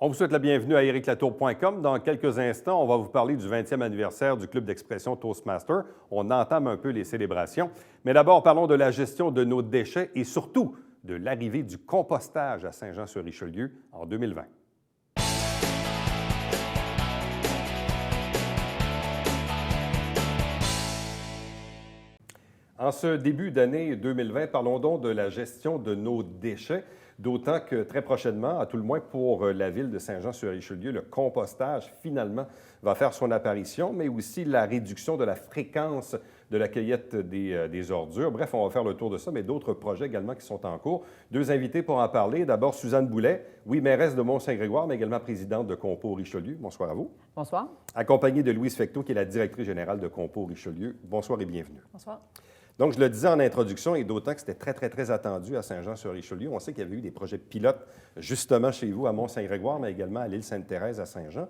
On vous souhaite la bienvenue à ericlatour.com. Dans quelques instants, on va vous parler du 20e anniversaire du club d'expression Toastmaster. On entame un peu les célébrations. Mais d'abord, parlons de la gestion de nos déchets et surtout de l'arrivée du compostage à Saint-Jean-sur-Richelieu en 2020. En ce début d'année 2020, parlons donc de la gestion de nos déchets, d'autant que très prochainement, à tout le moins pour la ville de Saint-Jean-sur-Richelieu, le compostage finalement va faire son apparition, mais aussi la réduction de la fréquence de la cueillette des ordures. Bref, on va faire le tour de ça, mais d'autres projets également qui sont en cours. Deux invités pour en parler. D'abord, Suzanne Boulet, oui, mairesse de Mont-Saint-Grégoire, mais également présidente de Compo Richelieu. Bonsoir à vous. Bonsoir. Accompagnée de Louise Fecteau, qui est la directrice générale de Compo Richelieu. Bonsoir et bienvenue. Bonsoir. Donc, je le disais en introduction, et d'autant que c'était très attendu à Saint-Jean-sur-Richelieu. On sait qu'il y avait eu des projets pilotes justement chez vous à Mont-Saint-Grégoire, mais également à l'île Sainte-Thérèse à Saint-Jean.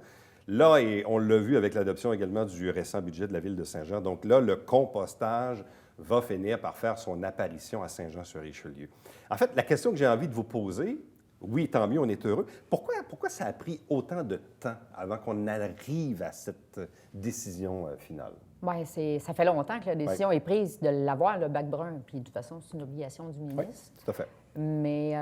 Là, et on l'a vu avec l'adoption également du récent budget de la ville de Saint-Jean. Donc là, le compostage va finir par faire son apparition à Saint-Jean-sur-Richelieu. En fait, la question que j'ai envie de vous poser, oui, tant mieux, on est heureux. Pourquoi ça a pris autant de temps avant qu'on arrive à cette décision finale? Bien, ça fait longtemps que la décision est prise de l'avoir, le bac brun. Puis, de toute façon, c'est une obligation du ministre. Oui, tout à fait. Mais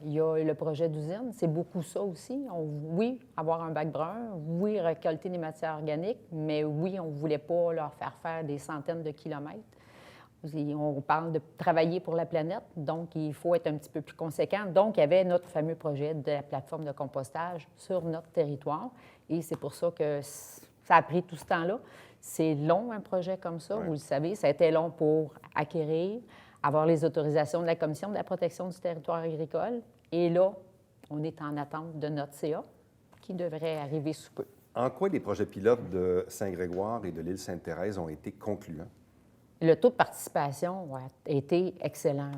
il y a le projet d'usine. C'est beaucoup ça aussi. Oui, avoir un bac brun. Oui, récolter des matières organiques. Mais oui, on ne voulait pas leur faire des centaines de kilomètres. On parle de travailler pour la planète. Donc, il faut être un petit peu plus conséquent. Donc, il y avait notre fameux projet de la plateforme de compostage sur notre territoire. Et c'est pour ça que ça a pris tout ce temps-là. C'est long, un projet comme ça, vous le savez. Ça a été long pour acquérir, avoir les autorisations de la Commission de la protection du territoire agricole. Et là, on est en attente de notre CA qui devrait arriver sous peu. En quoi les projets pilotes de Saint-Grégoire et de l'île Sainte-Thérèse ont été concluants? Le taux de participation a été excellent,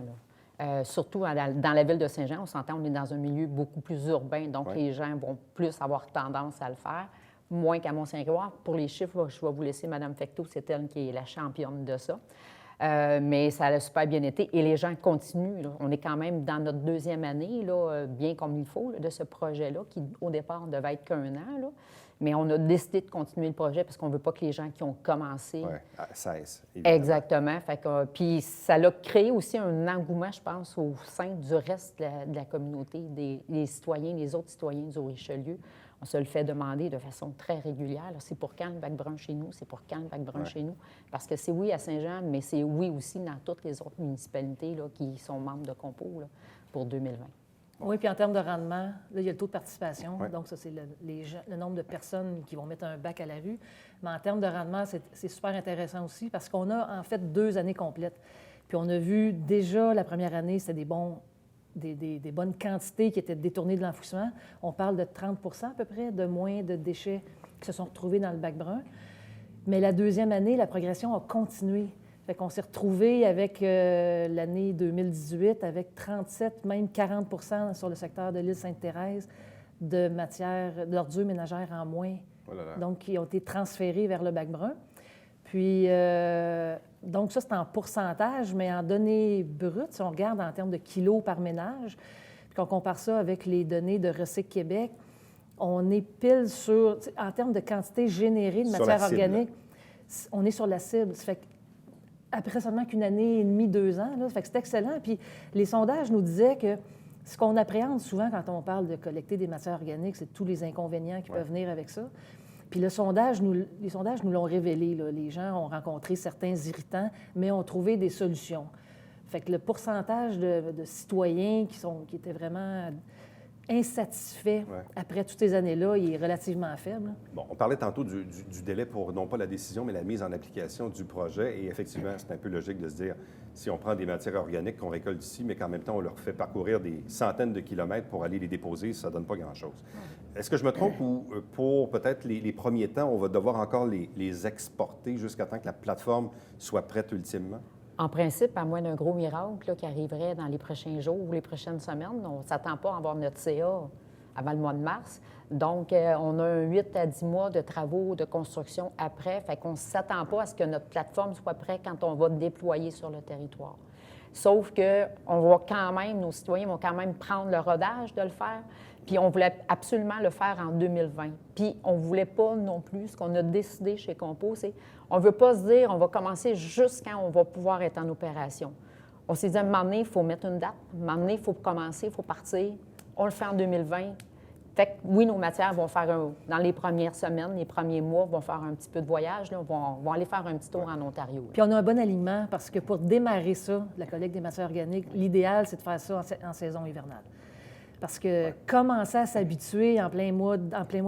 là. Surtout dans la ville de Saint-Jean, on s'entend, on est dans un milieu beaucoup plus urbain, donc les gens vont plus avoir tendance à le faire. Moins qu'à Mont-Saint-Grégoire. Pour les chiffres, je vais vous laisser Mme Fecteau, c'est elle qui est la championne de ça. Mais ça a super bien été et les gens continuent. Là. On est quand même dans notre deuxième année, là, bien comme il faut, là, de ce projet-là, qui au départ ne devait être qu'un an. Là. Mais on a décidé de continuer le projet parce qu'on ne veut pas que les gens qui ont commencé... Oui, cessent. Évidemment. Exactement. Puis ça a créé aussi un engouement, je pense, au sein du reste de la communauté, des citoyens, les autres citoyens du Richelieu. On se le fait demander de façon très régulière. C'est pour quand le bac brun chez nous? C'est pour quand le bac brun chez nous? Parce que c'est oui à Saint-Jean, mais c'est oui aussi dans toutes les autres municipalités là, qui sont membres de Compo là, pour 2020. Oui, puis en termes de rendement, là, il y a le taux de participation. Donc, ça, c'est le nombre de personnes qui vont mettre un bac à la rue. Mais en termes de rendement, c'est super intéressant aussi parce qu'on a en fait 2 années complètes. Puis on a vu déjà la première année, c'était des bonnes quantités qui étaient détournées de l'enfouissement. On parle de 30 à peu près de moins de déchets qui se sont retrouvés dans le bac brun. Mais la deuxième année, la progression a continué. Fait qu'on s'est retrouvés avec l'année 2018 avec 37, même 40 sur le secteur de l'île Sainte-Thérèse d'ordures ménagères en moins. Oh là là. Donc, qui ont été transférés vers le bac brun. Puis, donc ça, c'est en pourcentage, mais en données brutes, si on regarde en termes de kilos par ménage, puis qu'on compare ça avec les données de Recyc Québec, on est pile sur, en termes de quantité générée de matière organique, on est sur la cible. Ça fait après seulement qu'une année et demie, 2 ans, là, ça fait que c'est excellent. Puis les sondages nous disaient que ce qu'on appréhende souvent quand on parle de collecter des matières organiques, c'est tous les inconvénients qui peuvent venir avec ça. Puis les sondages nous l'ont révélé. Là. Les gens ont rencontré certains irritants, mais ont trouvé des solutions. Fait que le pourcentage de citoyens qui étaient vraiment insatisfaits après toutes ces années-là, il est relativement faible. Bon, on parlait tantôt du délai pour, non pas la décision, mais la mise en application du projet. Et effectivement, c'est un peu logique de se dire, si on prend des matières organiques qu'on récolte ici, mais qu'en même temps, on leur fait parcourir des centaines de kilomètres pour aller les déposer, ça ne donne pas grand-chose. Est-ce que je me trompe ou pour peut-être les premiers temps, on va devoir encore les exporter jusqu'à temps que la plateforme soit prête ultimement? En principe, à moins d'un gros miracle là, qui arriverait dans les prochains jours ou les prochaines semaines, on ne s'attend pas à avoir notre CA avant le mois de mars. Donc, on a un 8 à 10 mois de travaux de construction après. Fait qu'on ne s'attend pas à ce que notre plateforme soit prête quand on va déployer sur le territoire. Sauf que on va quand même, nos citoyens vont quand même prendre le rodage de le faire, Puis on voulait absolument le faire en 2020. Puis on ne voulait pas non plus, ce qu'on a décidé chez Compo, c'est on ne veut pas se dire on va commencer juste quand on va pouvoir être en opération. On s'est dit, à un moment donné, il faut mettre une date. À un moment donné, il faut commencer, il faut partir. On le fait en 2020. Fait que oui, nos matières vont faire, dans les premières semaines, les premiers mois, vont faire un petit peu de voyage. Là, vont aller faire un petit tour en Ontario. Puis on a un bon alignement parce que pour démarrer ça, la collecte des matières organiques, l'idéal, c'est de faire ça en saison hivernale. Parce que commencer à s'habituer en plein mois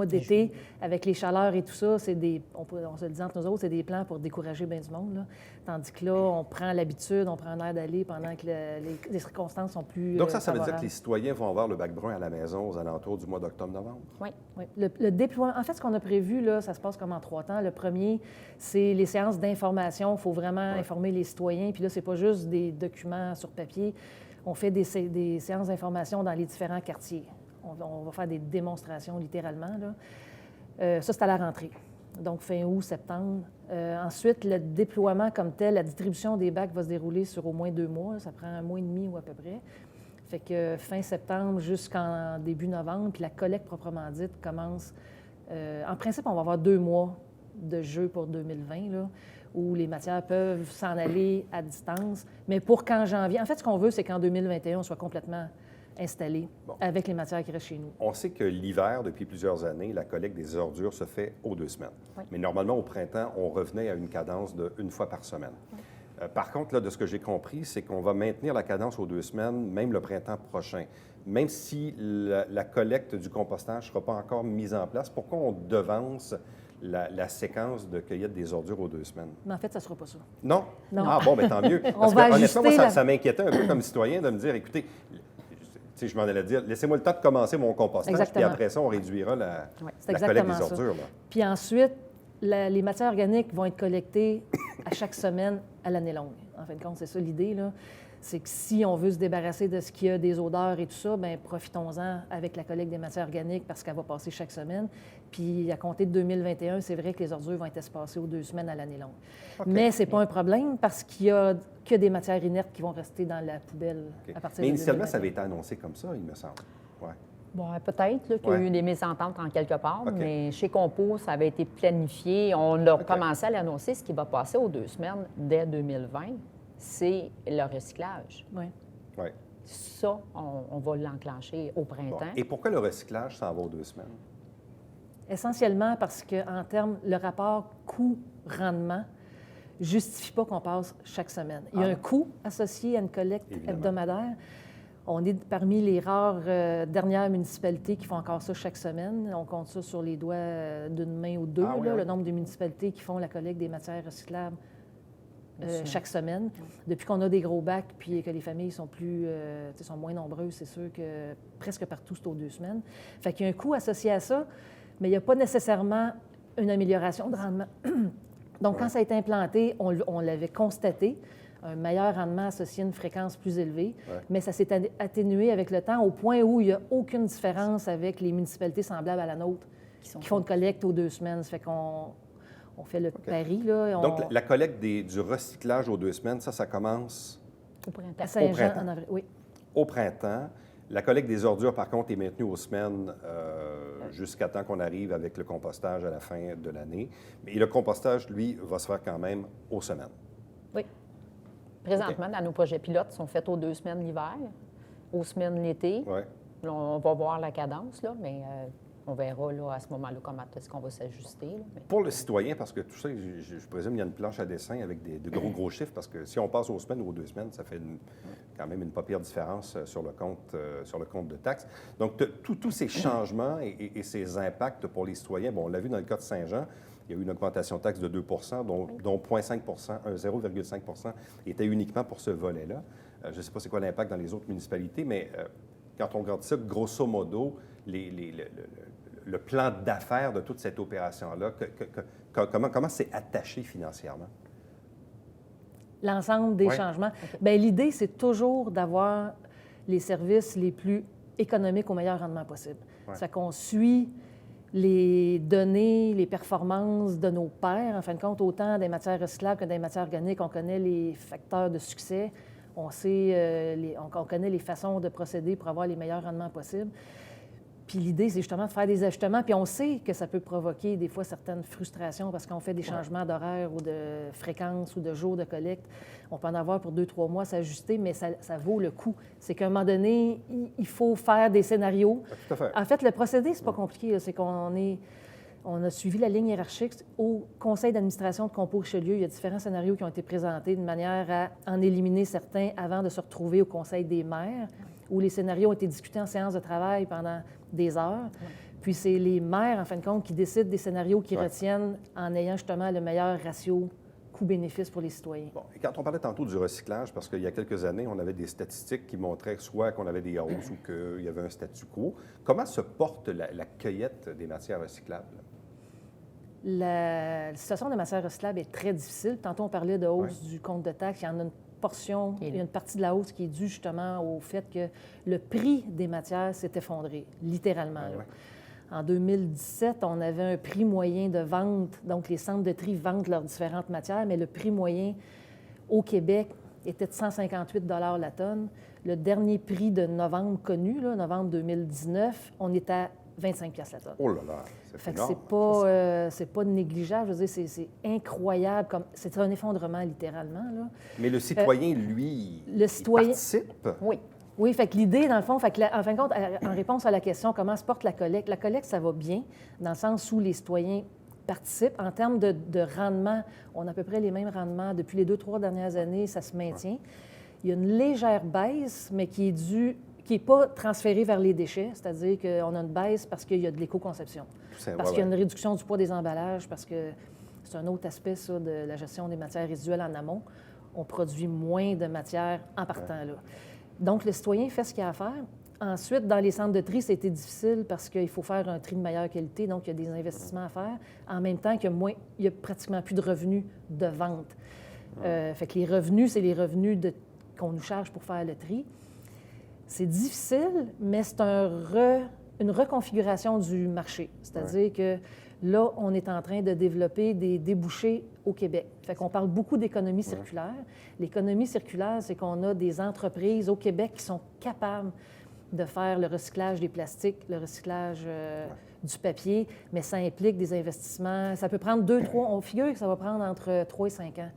d'été, avec les chaleurs et tout ça, on se le dit entre nous autres, c'est des plans pour décourager bien du monde. Là. Tandis que là, on prend l'habitude, on prend un air d'aller pendant que les circonstances sont plus Donc ça veut favorables. dire que les citoyens vont avoir le bac brun à la maison aux alentours du mois d'octobre-novembre? Oui. Oui. Le déploiement, en fait, ce qu'on a prévu, là, ça se passe comme en 3 temps. Le premier, c'est les séances d'information. Il faut vraiment informer les citoyens. Puis là, c'est pas juste des documents sur papier. On fait des séances d'information dans les différents quartiers. On va faire des démonstrations, littéralement. Là. Ça, c'est à la rentrée, donc fin août, septembre. Ensuite, le déploiement comme tel, la distribution des bacs va se dérouler sur au moins 2 mois. Ça prend 1 mois et demi ou à peu près. Fait que fin septembre jusqu'en début novembre, puis la collecte proprement dite commence. En principe, on va avoir 2 mois de jeu pour 2020, là, où les matières peuvent s'en aller à distance. Mais pour qu'en janvier... En fait, ce qu'on veut, c'est qu'en 2021, on soit complètement installé avec les matières qui restent chez nous. On sait que l'hiver, depuis plusieurs années, la collecte des ordures se fait aux 2 semaines. Oui. Mais normalement, au printemps, on revenait à une cadence de 1 fois par semaine. Par contre, là, de ce que j'ai compris, c'est qu'on va maintenir la cadence aux 2 semaines, même le printemps prochain. Même si la collecte du compostage ne sera pas encore mise en place, pourquoi on devance la séquence de cueillette des ordures aux 2 semaines? Mais en fait, ça ne sera pas ça. Non? Non. Ah bon, bien tant mieux. On Parce va que honnêtement, moi, ajuster ça m'inquiétait un peu comme citoyen de me dire, écoutez, je m'en allais dire, laissez-moi le temps de commencer mon compostage, Exactement. puis après ça, on réduira la C'est collecte des exactement ça. ordures. Là. Puis ensuite, les matières organiques vont être collectées à chaque semaine à l'année longue. En fin de compte, c'est ça l'idée, là. C'est que si on veut se débarrasser de ce qui a des odeurs et tout ça, bien, profitons-en avec la collecte des matières organiques parce qu'elle va passer chaque semaine. Puis à compter de 2021, c'est vrai que les ordures vont être espacées aux 2 semaines à l'année longue. OK. Mais ce n'est pas un problème parce qu'il y a que des matières inertes qui vont rester dans la poubelle OK. à partir Mais de initialement, ça 2021. avait été annoncé comme ça, il me semble. Ouais. Bon, peut-être là, qu'il y a eu des mésententes en quelque part, OK. mais chez Compo, ça avait été planifié. On a commencé à l'annoncer. Ce qui va passer aux 2 semaines dès 2020, c'est le recyclage. Oui. Oui. Ça, on va l'enclencher au Bon. printemps. Et pourquoi le recyclage s'en va aux 2 semaines? Essentiellement parce qu'en termes, le rapport coût-rendement ne justifie pas qu'on passe chaque semaine. Il y a un coût associé à une collecte Évidemment. hebdomadaire. On est parmi les rares dernières municipalités qui font encore ça chaque semaine. On compte ça sur les doigts d'une main ou 2, Ah oui, là, oui. le nombre de municipalités qui font la collecte des matières recyclables chaque semaine. Depuis qu'on a des gros bacs puis que les familles sont sont moins nombreuses, c'est sûr que presque partout, c'est aux 2 semaines. Fait qu'il y a un coût associé à ça, mais il n'y a pas nécessairement une amélioration de rendement. Donc, quand ça a été implanté, on l'avait constaté, un meilleur rendement associé à une fréquence plus élevée, mais ça s'est atténué avec le temps au point où il n'y a aucune différence avec les municipalités semblables à la nôtre qui font une collecte aux 2 semaines. Ça fait qu'on fait le pari. Là, Donc, la collecte du recyclage aux 2 semaines, ça commence Au printemps. à Saint-Jean, printemps. en avril. Oui. au printemps. La collecte des ordures, par contre, est maintenue aux semaines jusqu'à temps qu'on arrive avec le compostage à la fin de l'année. Et le compostage, lui, va se faire quand même aux semaines. Oui. Présentement, dans nos projets pilotes, sont faits aux 2 semaines l'hiver, aux semaines l'été. Oui. Là, on va voir la cadence, là, mais on verra là, à ce moment-là comment est-ce qu'on va s'ajuster. Là, mais... Pour le citoyen, parce que tout ça, je présume qu'il y a une planche à dessin avec de gros chiffres, parce que si on passe aux semaines ou aux 2 semaines, ça fait quand même une pas pire différence sur le compte de taxes. Donc, tous ces changements et ces impacts pour les citoyens, bon, on l'a vu dans le cas de Saint-Jean, il y a eu une augmentation de taxes de 2 dont 0,5 était uniquement pour ce volet-là. Je ne sais pas c'est quoi l'impact dans les autres municipalités, mais quand on regarde ça, grosso modo, le plan d'affaires de toute cette opération-là, comment c'est attaché financièrement? L'ensemble des changements. Bien, l'idée, c'est toujours d'avoir les services les plus économiques au meilleur rendement possible. Ça fait qu'on suit les données, les performances de nos pairs, en fin de compte, autant des matières recyclables que des matières organiques. On connaît les facteurs de succès, on connaît les façons de procéder pour avoir les meilleurs rendements possibles. Puis l'idée, c'est justement de faire des ajustements. Puis on sait que ça peut provoquer des fois certaines frustrations parce qu'on fait des changements d'horaire ou de fréquence ou de jours de collecte. On peut en avoir pour 2-3 mois, s'ajuster, mais ça vaut le coup. C'est qu'à un moment donné, il faut faire des scénarios. Tout à fait. En fait, le procédé, c'est pas compliqué. C'est on a suivi la ligne hiérarchique. Au conseil d'administration de Compo Richelieu, il y a différents scénarios qui ont été présentés de manière à en éliminer certains avant de se retrouver au conseil des maires, où les scénarios ont été discutés en séance de travail pendant des heures. Puis c'est les maires, en fin de compte, qui décident des scénarios qui retiennent en ayant justement le meilleur ratio coût-bénéfice pour les citoyens. Bon, et quand on parlait tantôt du recyclage, parce qu'il y a quelques années, on avait des statistiques qui montraient soit qu'on avait des hausses ou qu'il y avait un statu quo. Comment se porte la cueillette des matières recyclables? La situation des matières recyclables est très difficile. Tantôt, on parlait de hausse du compte de taxes. Il y en a une portion, il y a une partie de la hausse qui est due justement au fait que le prix des matières s'est effondré, littéralement. En 2017, on avait un prix moyen de vente, donc les centres de tri vendent leurs différentes matières, mais le prix moyen au Québec était de 158 la tonne. Le dernier prix de novembre connu, là, novembre 2019, on est à 25 la tonne. Oh là là, c'est énorme. C'est pas négligeable. Je veux dire, c'est incroyable. C'est un effondrement, littéralement. Là. Mais le citoyen, lui, il participe? Oui. Oui, fait que l'idée, dans le fond, en fin de compte, en réponse à la question comment se porte la collecte, ça va bien, dans le sens où les citoyens participent. En termes de rendement, on a à peu près les mêmes rendements. Depuis les 2-3 dernières années, ça se maintient. Il y a une légère baisse, mais qui n'est pas transférée vers les déchets, c'est-à-dire qu'on a une baisse parce qu'il y a de l'éco-conception, parce qu'il y a une réduction du poids des emballages, parce que c'est un autre aspect, ça, de la gestion des matières résiduelles en amont. On produit moins de matière en partant là. Donc, le citoyen fait ce qu'il a à faire. Ensuite, dans les centres de tri, c'était difficile parce qu'il faut faire un tri de meilleure qualité, donc il y a des investissements à faire, en même temps qu'il y a pratiquement plus de revenus de vente. Fait que les revenus, c'est les revenus qu'on nous charge pour faire le tri. C'est difficile, mais c'est une reconfiguration du marché. C'est-à-dire que là, on est en train de développer des débouchés au Québec. Fait qu'on parle beaucoup d'économie circulaire. L'économie circulaire, c'est qu'on a des entreprises au Québec qui sont capables de faire le recyclage des plastiques, le recyclage du papier, mais ça implique des investissements. Ça peut prendre 2-3... On figure que ça va prendre entre 3 et 5 ans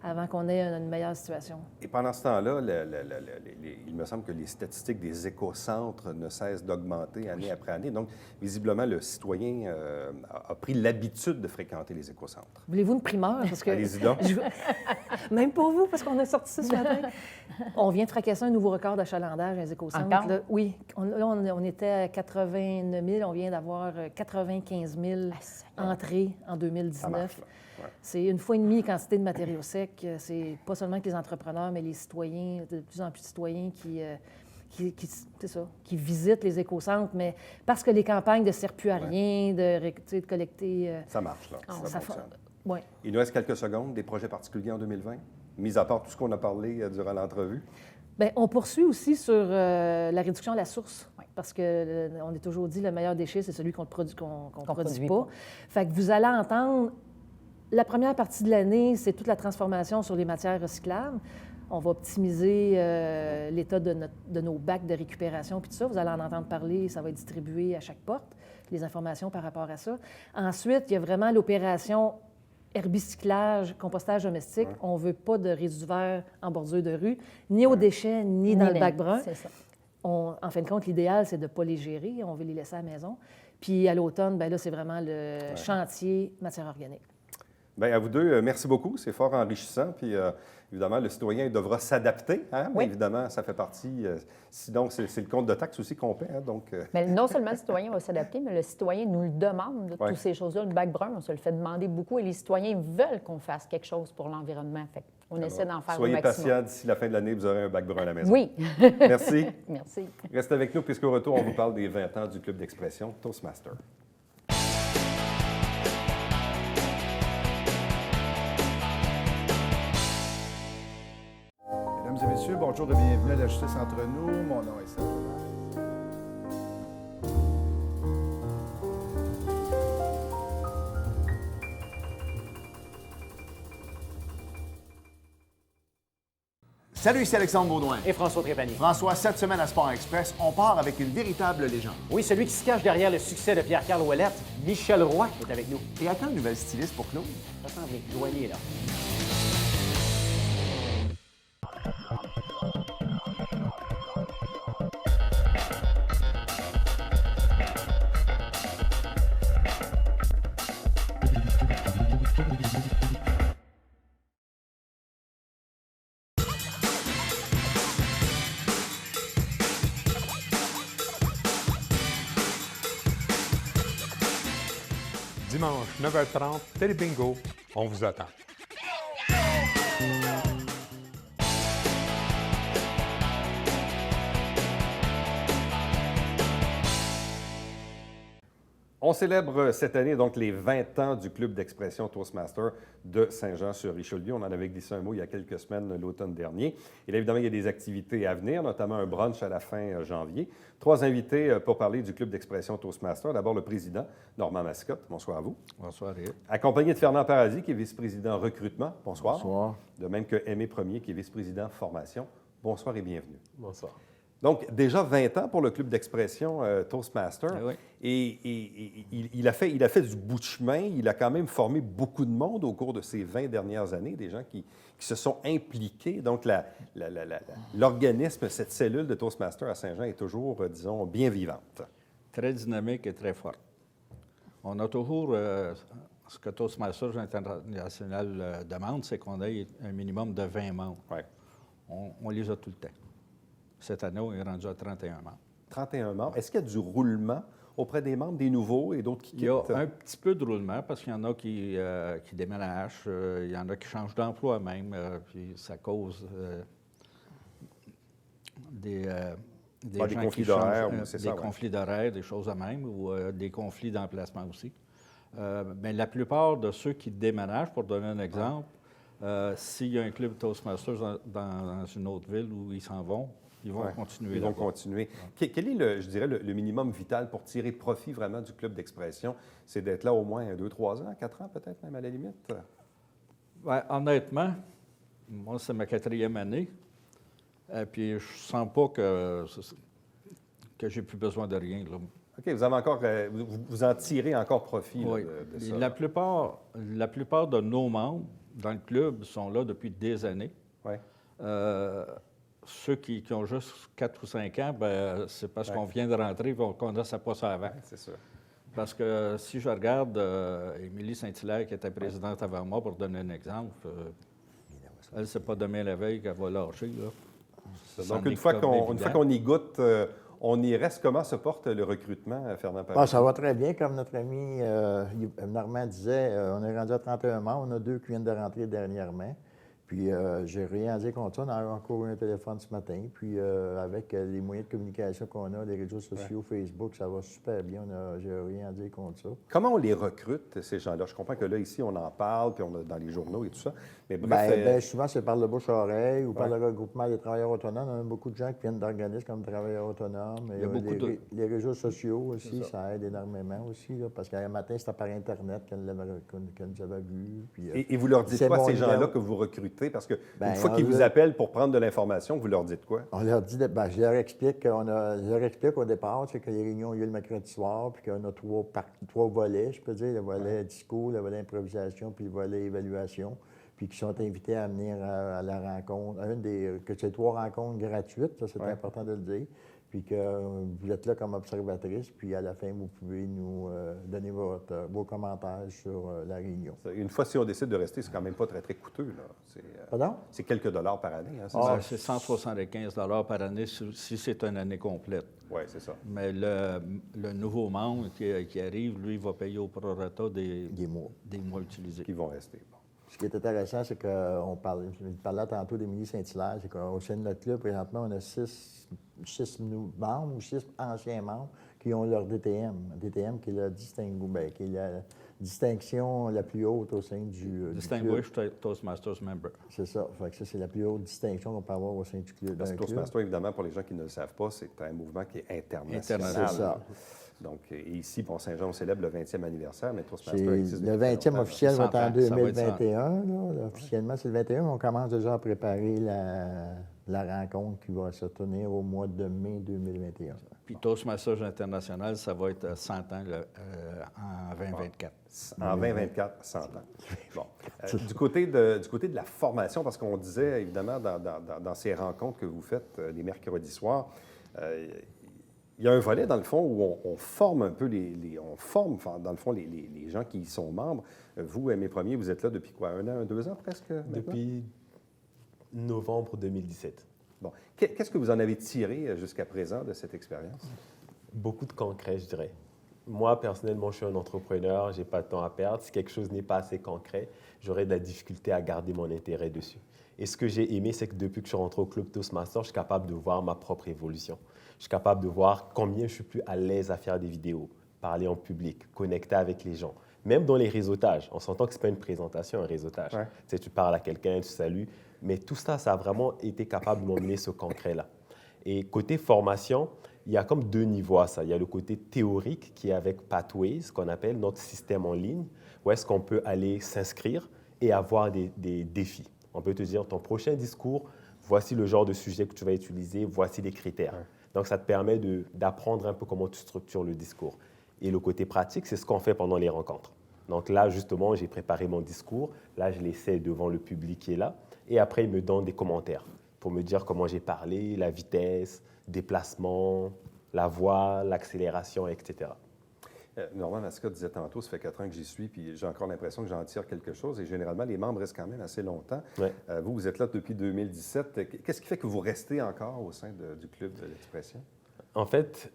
avant qu'on ait une meilleure situation. Et pendant ce temps-là, il me semble que les statistiques des écocentres ne cessent d'augmenter année après année. Donc, visiblement, le citoyen a pris l'habitude de fréquenter les écocentres. Voulez-vous une primeur? Parce que allez-y donc. Même pour vous, parce qu'on a sorti ça ce matin. On vient de fracasser un nouveau record d'achalandage dans les écocentres. Là, oui. On était à 89 000. On vient d'avoir 95 000 entrées en 2019. Ça marche, c'est 1,5 fois la quantité de matériaux secs. C'est pas seulement que les entrepreneurs, mais les citoyens, de plus en plus de citoyens qui visitent les écocentres, mais parce que les campagnes ne servent plus à rien, de collecter... ça marche, là. Ça fonctionne. Oui. Il nous reste quelques secondes. Des projets particuliers en 2020, mis à part tout ce qu'on a parlé durant l'entrevue? Bien, on poursuit aussi sur la réduction à la source, parce qu'on est toujours dit le meilleur déchet, c'est celui qu'on produit pas. Fait que vous allez entendre... La première partie de l'année, c'est toute la transformation sur les matières recyclables. On va optimiser l'état de nos bacs de récupération, puis tout ça. Vous allez en entendre parler, ça va être distribué à chaque porte, les informations par rapport à ça. Ensuite, il y a vraiment l'opération herbicyclage, compostage domestique. On ne veut pas de résidus verts en bordure de rue, ni aux déchets, ni dans le bac brun. C'est ça. En fin de compte, l'idéal, c'est de ne pas les gérer. On veut les laisser à la maison. Puis à l'automne, bien là, c'est vraiment le chantier matière organique. Bien, à vous deux, merci beaucoup. C'est fort enrichissant. Puis, évidemment, le citoyen devra s'adapter. Hein? Mais évidemment, ça fait partie. Sinon, c'est le compte de taxes aussi qu'on paie. Hein? Donc, Mais non seulement le citoyen va s'adapter, mais le citoyen nous le demande, toutes ces choses-là. Le bac brun, on se le fait demander beaucoup et les citoyens veulent qu'on fasse quelque chose pour l'environnement. Fait on essaie d'en faire au maximum. Soyez patients, d'ici la fin de l'année, vous aurez un bac brun à la maison. Oui. Merci. Merci. Restez avec nous, puisqu'au retour, on vous parle des 20 ans du Club d'expression Toastmaster. Mesdames et messieurs, bonjour et bienvenue à la Justice entre nous. Mon nom est Serge. Salut, ici Alexandre Baudouin. Et François Trépanier. François, cette semaine à Sport Express, on part avec une véritable légende. Oui, celui qui se cache derrière le succès de Pierre-Carl Ouellette, Michel Roy, est avec nous. Et à quand une nouvelle styliste pour Claude? Ça s'en vient. Joignez là. Dimanche, 9h30, Télé Bingo, on vous attend. On célèbre cette année donc les 20 ans du club d'expression Toastmaster de Saint-Jean-sur-Richelieu. On en avait glissé un mot il y a quelques semaines l'automne dernier. Et là, évidemment, il y a des activités à venir, notamment un brunch à la fin janvier. 3 invités pour parler du club d'expression Toastmaster. D'abord, le président, Normand Mascotte. Bonsoir à vous. Bonsoir, Eric. Accompagné de Fernand Paradis, qui est vice-président recrutement. Bonsoir. Bonsoir. De même que Aimé Premier, qui est vice-président formation. Bonsoir et bienvenue. Bonsoir. Donc, déjà 20 ans pour le club d'expression Toastmaster. Ah oui. Et il a fait du bout de chemin. Il a quand même formé beaucoup de monde au cours de ces 20 dernières années, des gens qui se sont impliqués. Donc, l'organisme, cette cellule de Toastmaster à Saint-Jean est toujours, disons, bien vivante. Très dynamique et très forte. On a toujours, ce que Toastmasters International demande, c'est qu'on ait un minimum de 20 membres. Ouais. On les a tout le temps. Cette année, on est rendu à 31 membres. 31 membres. Est-ce qu'il y a du roulement auprès des membres, des nouveaux et d'autres qui quittent? Il y a un petit peu de roulement parce qu'il y en a qui déménagent, il y en a qui changent d'emploi même, puis ça cause des gens conflits qui d'horaire, changent, c'est des ça, ouais. conflits d'horaire, des choses de même, ou des conflits d'emplacement aussi. Mais la plupart de ceux qui déménagent, pour donner un exemple, s'il y a un club Toastmasters dans une autre ville où ils s'en vont, ils vont continuer. Ils vont continuer. Quel est, je dirais, le minimum vital pour tirer profit vraiment du club d'expression? C'est d'être là au moins 2, 3 ans, 4 ans peut-être même à la limite? Ouais, honnêtement, moi, c'est ma 4e année. Puis je sens pas que j'ai plus besoin de rien, là. OK, vous avez encore, vous en tirez encore profit là, Oui. de ça. La plupart de nos membres dans le club sont là depuis des années. Oui. Ceux qui ont juste 4 ou 5 ans, ben, c'est parce qu'on vient de rentrer et qu'on ne sait pas ça avant. C'est ça. Parce que si je regarde Émilie Saint-Hilaire, qui était présidente avant moi, pour donner un exemple, elle, c'est pas demain la veille qu'elle va lâcher, là. Donc, une fois qu'on y goûte, on y reste. Comment se porte le recrutement, Fernand Paradis? Ah, ça va très bien. Comme notre ami Normand disait, on est rendu à 31 membres. On a 2 qui viennent de rentrer dernièrement. Puis, j'ai rien à dire contre ça. On a encore eu un téléphone ce matin. Puis, avec les moyens de communication qu'on a, les réseaux sociaux, Facebook, ça va super bien. J'ai rien à dire contre ça. Comment on les recrute, ces gens-là? Je comprends que là, ici, on en parle, puis on a dans les journaux et tout ça. Mais bref, Souvent, c'est par le bouche-oreille ou par le regroupement des travailleurs autonomes. On a beaucoup de gens qui viennent d'organismes comme travailleurs autonomes. Il y a beaucoup les réseaux sociaux aussi, ça aide énormément aussi. Là, parce qu'un matin, c'était par Internet qu'elle nous avait vu. Puis, et vous leur dites c'est quoi, mon ces numéro. gens-là que vous recrutez? Parce qu'une fois on qu'ils vous appellent pour prendre de l'information, vous leur dites quoi? On leur dit, je leur explique au départ, c'est que les réunions ont lieu le mercredi soir, puis qu'on a 3 volets, je peux dire, le volet discours, le volet improvisation, puis le volet évaluation, puis qui sont invités à venir à la rencontre, que c'est 3 rencontres gratuites, ça c'est important de le dire, puis que vous êtes là comme observatrice, puis à la fin, vous pouvez nous donner vos commentaires sur la réunion. Une fois, si on décide de rester, c'est quand même pas très, très coûteux, là. Pardon? C'est quelques dollars par année, hein, c'est Ah, ça? c'est 175 par année si c'est une année complète. Oui, c'est ça. Mais le nouveau membre qui arrive, lui, va payer au prorata des mois utilisés. Qui vont rester. Bon. Ce qui est intéressant, c'est qu'on parlait tantôt d'Émilie Saint-Hilaire, c'est qu'au sein de notre club, présentement, on a 6 membres ou 6 anciens membres qui ont leur DTM. DTM qui est la distinction la plus haute au sein du club. Distinguished Toastmasters Member. C'est ça. Fait que ça, c'est la plus haute distinction qu'on peut avoir au sein du club. Parce que Toastmaster, évidemment, pour les gens qui ne le savent pas, c'est un mouvement qui est international. C'est ça. Donc, ici, Pont-Saint-Jean, on célèbre le 20e anniversaire, mais Toastmaster existe le depuis 20e longtemps. officiel va être en 100 ans, ça va être 2021. Là. Officiellement, c'est le 21. On commence déjà à préparer la rencontre qui va se tenir au mois de mai 2021. Puis Toastmasters International, ça va être à 100 ans en 2024. En 2024, 100 ans. Bon. Du côté de la formation, parce qu'on disait, évidemment, dans ces rencontres que vous faites les mercredis soirs, il y a un volet, dans le fond, où on forme un peu dans le fond, les gens qui y sont membres. Vous, mes premiers, vous êtes là depuis quoi? 1 an, 2 ans presque? Maintenant? Depuis novembre 2017. Bon. Qu'est-ce que vous en avez tiré jusqu'à présent de cette expérience? Beaucoup de concret, je dirais. Moi, personnellement, je suis un entrepreneur, je n'ai pas de temps à perdre. Si quelque chose n'est pas assez concret, j'aurais de la difficulté à garder mon intérêt dessus. Et ce que j'ai aimé, c'est que depuis que je suis rentré au Club Toastmasters, je suis capable de voir ma propre évolution. Je suis capable de voir combien je suis plus à l'aise à faire des vidéos, parler en public, connecter avec les gens. Même dans les réseautages, on s'entend que ce n'est pas une présentation, un réseautage. Ouais. Tu sais, tu parles à quelqu'un, tu salues, mais tout ça, ça a vraiment été capable de m'emmener ce concret-là. Et côté formation, il y a comme 2 niveaux à ça. Il y a le côté théorique qui est avec Pathways, qu'on appelle notre système en ligne, où est-ce qu'on peut aller s'inscrire et avoir des défis. On peut te dire, ton prochain discours, voici le genre de sujet que tu vas utiliser, voici les critères. Ouais. Donc, ça te permet d'apprendre un peu comment tu structures le discours. Et le côté pratique, c'est ce qu'on fait pendant les rencontres. Donc là, justement, j'ai préparé mon discours. Là, je l'essaie devant le public qui est là. Et après, il me donne des commentaires pour me dire comment j'ai parlé, la vitesse, déplacement, la voix, l'accélération, etc. Normand Mascotte disait tantôt, ça fait 4 ans que j'y suis, puis j'ai encore l'impression que j'en tire quelque chose. Et généralement, les membres restent quand même assez longtemps. Ouais. Vous êtes là depuis 2017. Qu'est-ce qui fait que vous restez encore au sein du Club de l'Expression? En fait,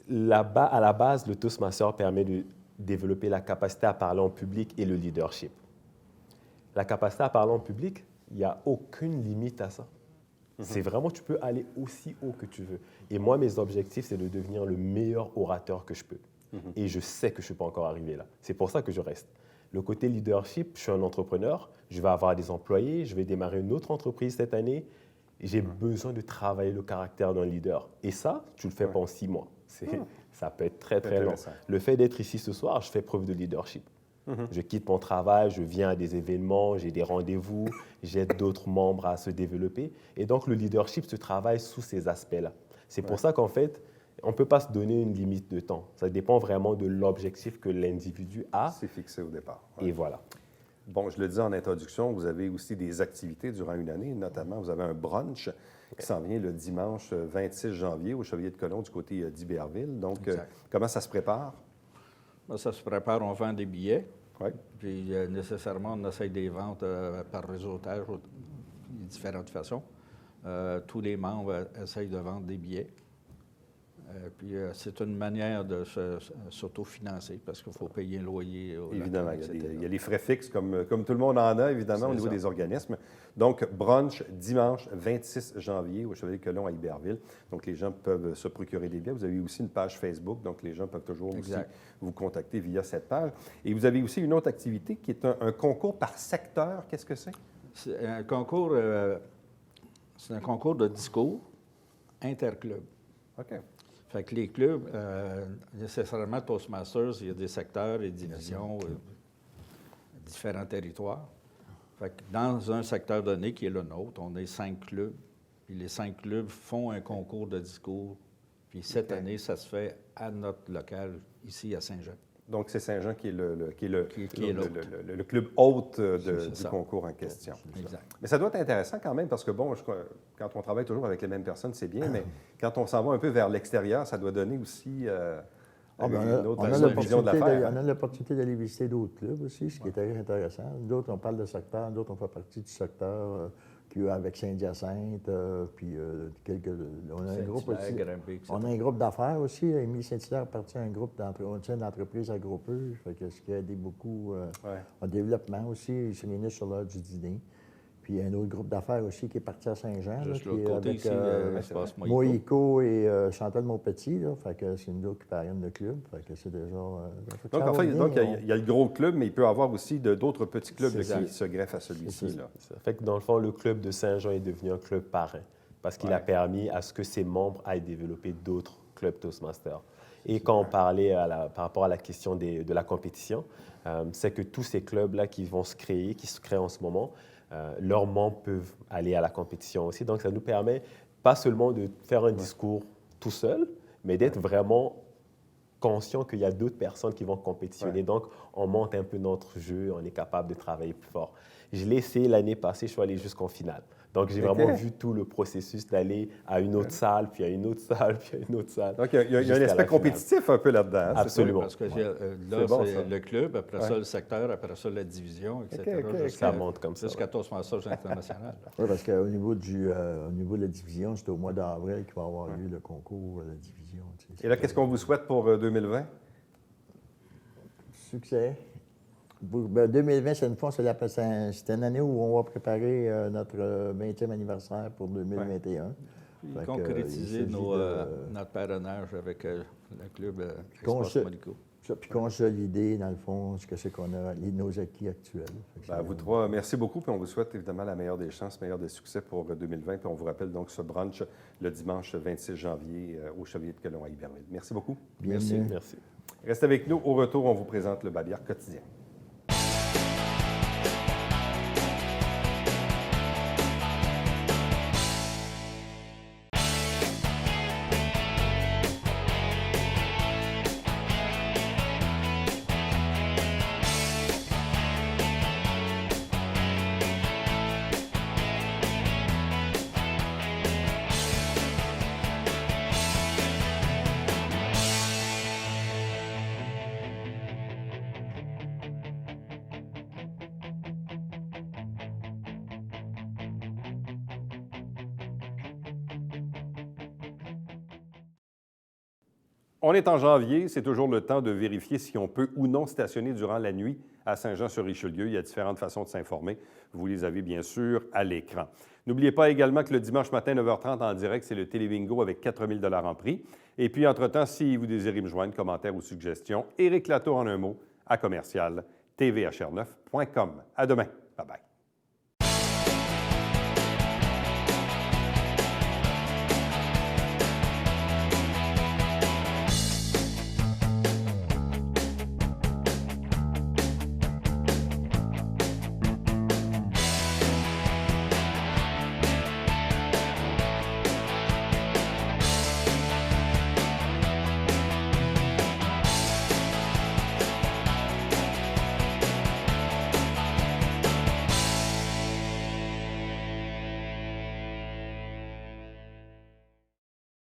à la base, le Toastmaster permet de développer la capacité à parler en public et le leadership. La capacité à parler en public, il n'y a aucune limite à ça. C'est vraiment, tu peux aller aussi haut que tu veux. Et moi, mes objectifs, c'est de devenir le meilleur orateur que je peux. Et je sais que je ne suis pas encore arrivé là. C'est pour ça que je reste. Le côté leadership, je suis un entrepreneur, je vais avoir des employés, je vais démarrer une autre entreprise cette année. J'ai besoin de travailler le caractère d'un leader. Et ça, tu ne le fais pas en 6 mois. Ça peut être très, très long. Le fait d'être ici ce soir, je fais preuve de leadership. Je quitte mon travail, je viens à des événements, j'ai des rendez-vous, j'aide d'autres membres à se développer. Et donc, le leadership se travaille sous ces aspects-là. C'est pour ça qu'en fait, on ne peut pas se donner une limite de temps. Ça dépend vraiment de l'objectif que l'individu a. C'est fixé au départ. Ouais. Et voilà. Bon, je le disais en introduction, vous avez aussi des activités durant une année. Notamment, vous avez un brunch qui s'en vient le dimanche 26 janvier au Chevalier de Colomb du côté d'Iberville. Donc, comment ça se prépare? Bien, ça se prépare, on vend des billets. Oui. Puis, nécessairement, on essaye des ventes par réseautage de différentes façons. Tous les membres essayent de vendre des billets. Puis, c'est une manière de s'autofinancer parce qu'il faut payer un loyer. Évidemment, il y a les frais fixes comme tout le monde en a, évidemment, au niveau des organismes. Donc, brunch dimanche 26 janvier au Chevalier de Colomb à Iberville. Donc, les gens peuvent se procurer des billets. Vous avez aussi une page Facebook, donc les gens peuvent toujours aussi vous contacter via cette page. Et vous avez aussi une autre activité qui est un concours par secteur. Qu'est-ce que c'est? C'est un concours, de discours interclub. OK. Fait que les clubs, nécessairement Toastmasters, il y a des secteurs et divisions, différents territoires. Fait que dans un secteur donné, qui est le nôtre, on est 5 clubs. Puis les 5 clubs font un concours de discours. Puis cette année, ça se fait à notre local, ici à Saint-Jean. Donc, c'est Saint-Jean qui est le club hôte du concours en question. Exact. Mais ça doit être intéressant quand même parce que, bon, quand on travaille toujours avec les mêmes personnes, c'est bien, mais quand on s'en va un peu vers l'extérieur, ça doit donner aussi une autre vision de l'affaire. On a l'opportunité d'aller visiter d'autres clubs aussi, ce qui est très intéressant. D'autres, on parle de secteur, d'autres, on fait partie du secteur avec Saint-Hyacinthe, puis on a un groupe aussi. On a un groupe d'affaires aussi. Émilie Saint-Hilaire appartient à un groupe d'entreprises agropeuse, ce qui a aidé beaucoup au développement aussi. Il s'est mis sur l'heure du dîner. Puis il y a un autre groupe d'affaires aussi qui est parti à Saint-Jean, qui est avec Moïco et Chantal Montpetit. C'est une autre qui parraine le club. C'est déjà... Donc, en fait, il y a le gros club, mais il peut y avoir aussi d'autres petits clubs qui se greffent à celui-ci. Ça fait que dans le fond, le club de Saint-Jean est devenu un club parrain parce qu'il a permis à ce que ses membres aillent développer d'autres clubs Toastmasters. Et quand on parlait par rapport à la question de la compétition, c'est que tous ces clubs-là qui vont se créer, qui se créent en ce moment, leurs membres peuvent aller à la compétition aussi. Donc, ça nous permet pas seulement de faire un discours tout seul, mais d'être vraiment conscient qu'il y a d'autres personnes qui vont compétitionner. Donc, on monte un peu notre jeu, on est capable de travailler plus fort. Je l'ai essayé l'année passée, je suis allé jusqu'en finale. Donc, j'ai vraiment vu tout le processus d'aller à une autre salle, puis à une autre salle, puis à une autre salle. Donc, il y a un aspect compétitif un peu là-dedans. Hein, absolument. Parce que là, c'est le club, après ça, le secteur, après ça, la division, etc. Ça monte comme ça. Jusqu'à Toastmasters international. Oui, parce qu'au niveau, au niveau de la division, c'est au mois d'avril qu'il va y avoir lieu le concours de la division. Et là, qu'est-ce qu'on vous souhaite pour 2020? Succès. 2020, c'est une année où on va préparer notre 20e anniversaire pour 2021. Puis concrétiser notre parrainage avec le club Espace Monaco. Puis consolider, dans le fond, ce que c'est qu'on a, nos acquis actuels. Vous trois, merci beaucoup. Puis on vous souhaite évidemment la meilleure des chances, meilleur des succès pour 2020. Puis on vous rappelle donc ce brunch le dimanche 26 janvier au Chevalier de Colomb à Iberville. Merci beaucoup. Bienvenue. Merci. Restez avec nous. Au retour, on vous présente le Babillard quotidien. On est en janvier, c'est toujours le temps de vérifier si on peut ou non stationner durant la nuit à Saint-Jean-sur-Richelieu. Il y a différentes façons de s'informer. Vous les avez bien sûr à l'écran. N'oubliez pas également que le dimanche matin, 9h30 en direct, c'est le Télébingo avec 4 000 $ en prix. Et puis, entre-temps, si vous désirez me joindre, commentaires ou suggestions, Éric Latour en un mot à commercial tvhr9.com. À demain. Bye-bye.